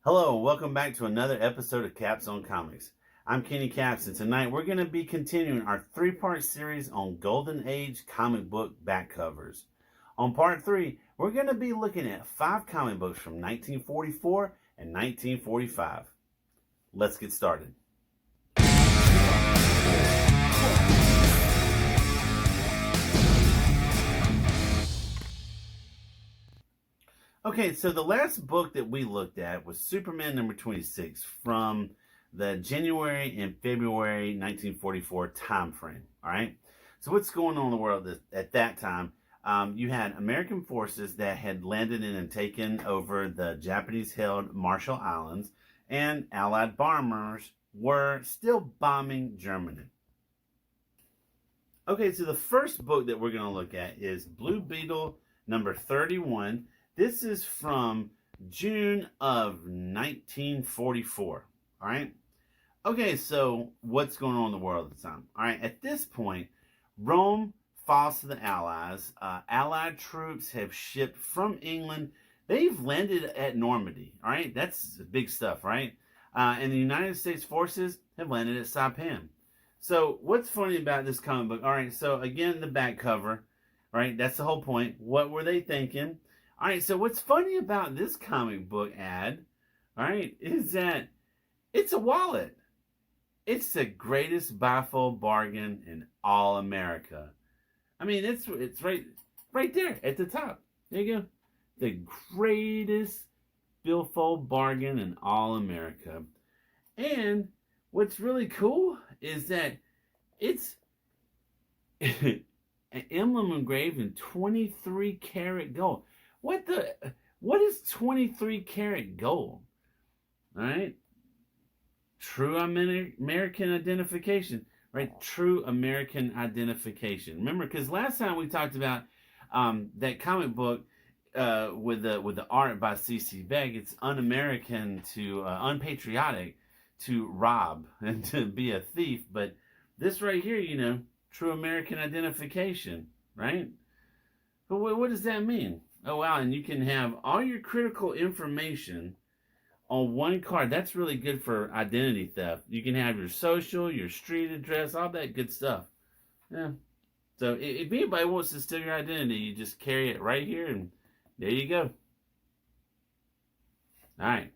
Hello, welcome back to another episode of Caps on Comics. I'm Kenny Caps, and tonight we're going to be continuing our three-part series on Golden Age comic book back covers. On part 3, we're going to be looking at 5 comic books from 1944 and 1945. Let's get started. Okay, so the last book that we looked at was Superman number 26 from the January and February 1944 time frame. All right, so what's going on in the world at that time? You had American forces that had landed in and taken over the Japanese-held Marshall Islands, and Allied bombers were still bombing Germany. Okay, so the first book that we're going to look at is Blue Beetle number 31. This is from June of 1944. All right. Okay, so what's going on in the world at the time? All right, at this point, Rome falls to the Allies. Allied troops have shipped from England. They've landed at Normandy. All right, that's big stuff, right? And the United States forces have landed at Saipan. So what's funny about this comic book? All right, so again, the back cover, right? That's the whole point. What were they thinking? All right, so what's funny about this comic book ad, all right, is that it's a wallet. It's the greatest bifold bargain in all America. I mean, it's right there at the top. There you go. The greatest billfold bargain in all America. And what's really cool is that it's an emblem engraved in 23 karat gold. What is 23 karat gold? All right. True American identification, right? True American identification. Remember, because last time we talked about that comic book with the art by C.C. Beck. It's un-American to unpatriotic to rob and to be a thief. But this right here, true American identification, right? But what does that mean? Oh, wow, and you can have all your critical information on one card. That's really good for identity theft. You can have your social, your street address, all that good stuff. Yeah. So if anybody wants to steal your identity, you just carry it right here, and there you go. All right.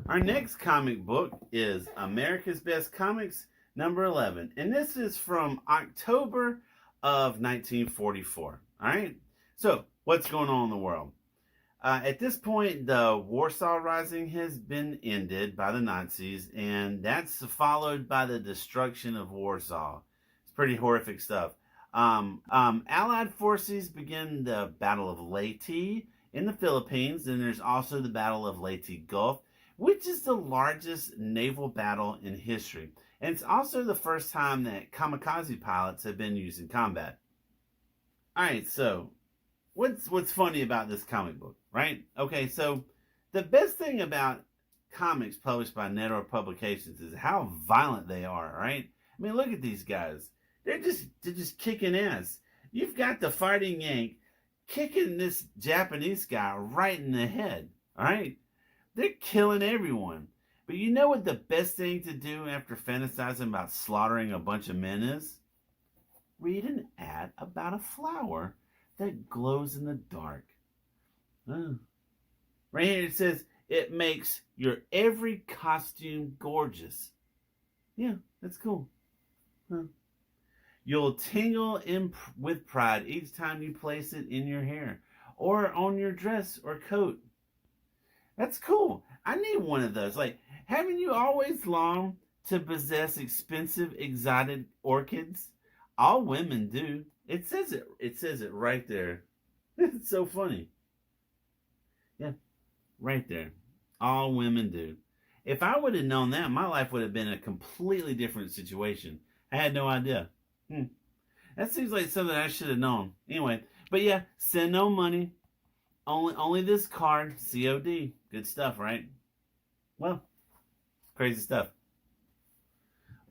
Our next comic book is America's Best Comics, number 11. And this is from October of 1944. All right. So, what's going on in the world? At this point, the Warsaw Rising has been ended by the Nazis, and that's followed by the destruction of Warsaw. It's pretty horrific stuff. Allied forces begin the Battle of Leyte in the Philippines, and there's also the Battle of Leyte Gulf, which is the largest naval battle in history. And it's also the first time that kamikaze pilots have been used in combat. All right, so what's funny about this comic book, right? Okay, so the best thing about comics published by Network Publications is how violent they are, right? I mean, look at these guys. They're just kicking ass. You've got the fighting Yank kicking this Japanese guy right in the head, all right? They're killing everyone. But you know what the best thing to do after fantasizing about slaughtering a bunch of men is? Read an ad about a flower that glows in the dark. Right here it says, it makes your every costume gorgeous. Yeah, that's cool. You'll tingle with pride each time you place it in your hair or on your dress or coat. That's cool. I need one of those. Like, haven't you always longed to possess expensive exotic orchids? All women do. It says it right there. It's so funny. Yeah, right there. All women do. If I would have known that, my life would have been a completely different situation. I had no idea. That seems like something I should have known. Anyway, but yeah, send no money. Only this card, COD. Good stuff, right? Well, crazy stuff.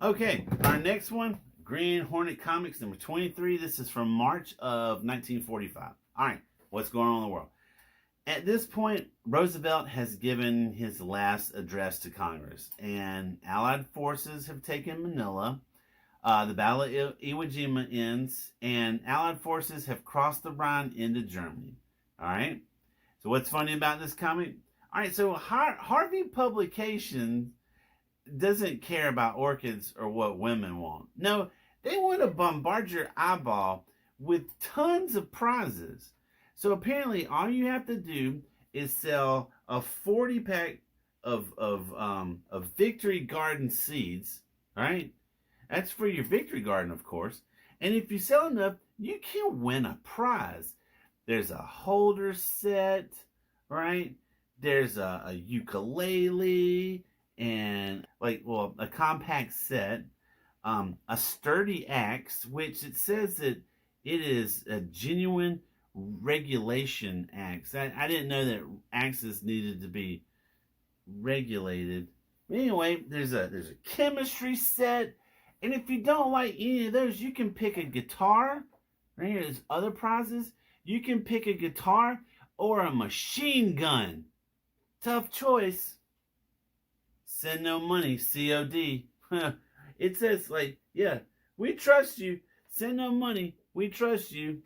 Okay, our next one, Green Hornet Comics number 23. This is from March of 1945. All right, what's going on in the world? At this point, Roosevelt has given his last address to Congress, and Allied forces have taken Manila. The Battle of Iwo Jima ends, and Allied forces have crossed the Rhine into Germany. All right. So what's funny about this comic? All right. So Harvey Publications doesn't care about orchids or what women want. No, they want to bombard your eyeball with tons of prizes. So apparently, all you have to do is sell a 40-pack of Victory Garden seeds. All right. That's for your victory garden, of course. And if you sell enough, you can win a prize. There's a holder set, right? There's a ukulele and a compact set, a sturdy axe, which it says that it is a genuine regulation axe. I didn't know that axes needed to be regulated. Anyway, there's a chemistry set. And if you don't like any of those, you can pick a guitar. Right here, there's other prizes. You can pick a guitar or a machine gun. Tough choice. Send no money, COD. It says, yeah, we trust you. Send no money, we trust you.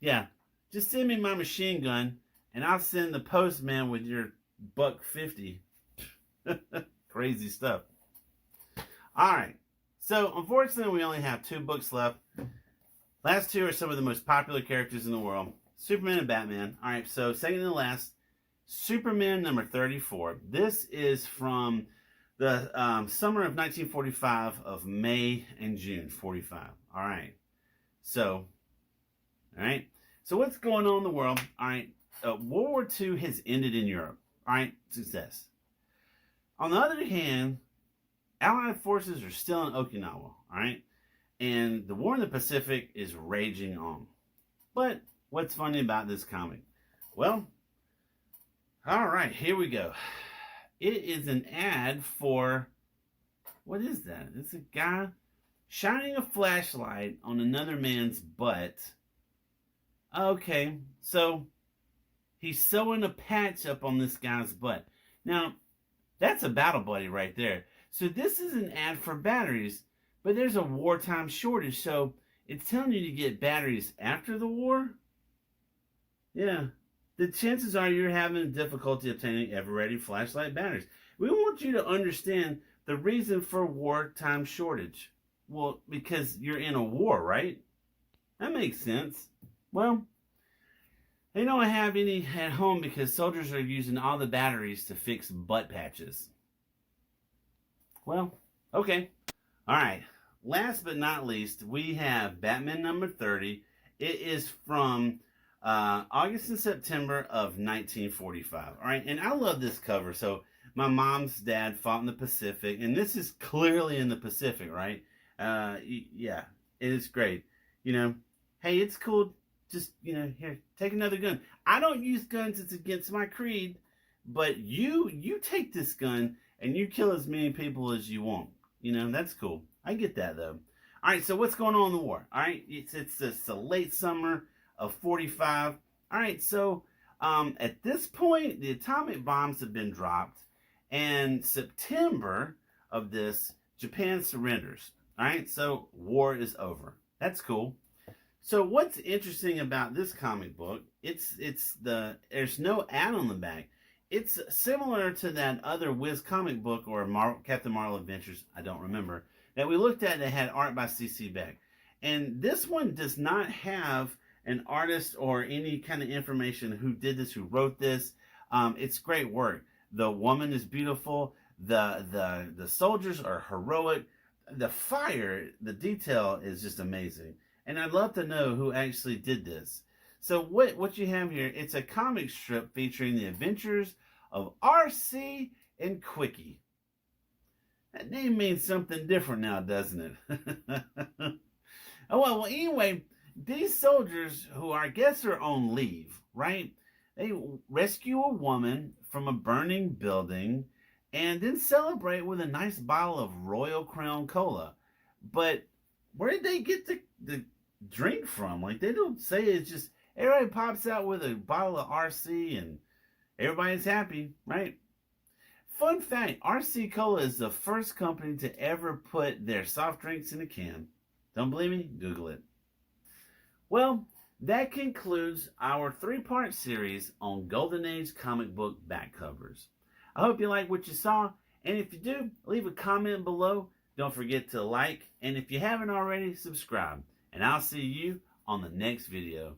Yeah, just send me my machine gun, and I'll send the postman with your $1.50. Crazy stuff. All right. So, unfortunately, we only have 2 books left. Last 2 are some of the most popular characters in the world. Superman and Batman. All right, so second to last, Superman number 34. This is from the summer of 1945 of May and June 45. All right. So what's going on in the world? All right. World War II has ended in Europe. All right. Success. On the other hand, Allied forces are still in Okinawa, all right? And the war in the Pacific is raging on. But what's funny about this comic? Well, all right, here we go. It is an ad for, what is that? It's a guy shining a flashlight on another man's butt. Okay, so he's sewing a patch up on this guy's butt. Now, that's a battle buddy right there. So this is an ad for batteries, but there's a wartime shortage, so it's telling you to get batteries after the war? Yeah. The chances are you're having difficulty obtaining ever-ready flashlight batteries. We want you to understand the reason for wartime shortage. Well, because you're in a war, right? That makes sense. Well, they don't have any at home because soldiers are using all the batteries to fix butt patches. Well, okay. All right. Last but not least, we have Batman number 30. It is from August and September of 1945. All right. And I love this cover. So my mom's dad fought in the Pacific. And this is clearly in the Pacific, right? Yeah. It is great. Hey, it's cool. Just, here, take another gun. I don't use guns. It's against my creed. But you take this gun and you kill as many people as you want. That's cool. I get that, though. All right, so what's going on in the war? All right, it's the late summer of 45. All right, so at this point, the atomic bombs have been dropped. And September of this, Japan surrenders. All right, so war is over. That's cool. So what's interesting about this comic book, there's no ad on the back. It's similar to that other Wiz comic book or Captain Marvel Adventures, I don't remember, that we looked at that had art by C.C. Beck. And this one does not have an artist or any kind of information who did this, who wrote this. It's great work. The woman is beautiful. The soldiers are heroic. The fire, the detail is just amazing. And I'd love to know who actually did this. So what you have here, it's a comic strip featuring the adventures of R.C. and Quickie. That name means something different now, doesn't it? Well, anyway, these soldiers, who I guess are on leave, right? They rescue a woman from a burning building and then celebrate with a nice bottle of Royal Crown Cola. But where did they get the drink from? They don't say. It's just everybody pops out with a bottle of RC and Everybody's happy, right? Fun fact, RC Cola is the first company to ever put their soft drinks in a can. Don't believe me? Google it. Well, that concludes our three-part series on Golden Age comic book back covers. I hope you like what you saw, and if you do, leave a comment below. Don't forget to like, and if you haven't already, subscribe. And I'll see you on the next video.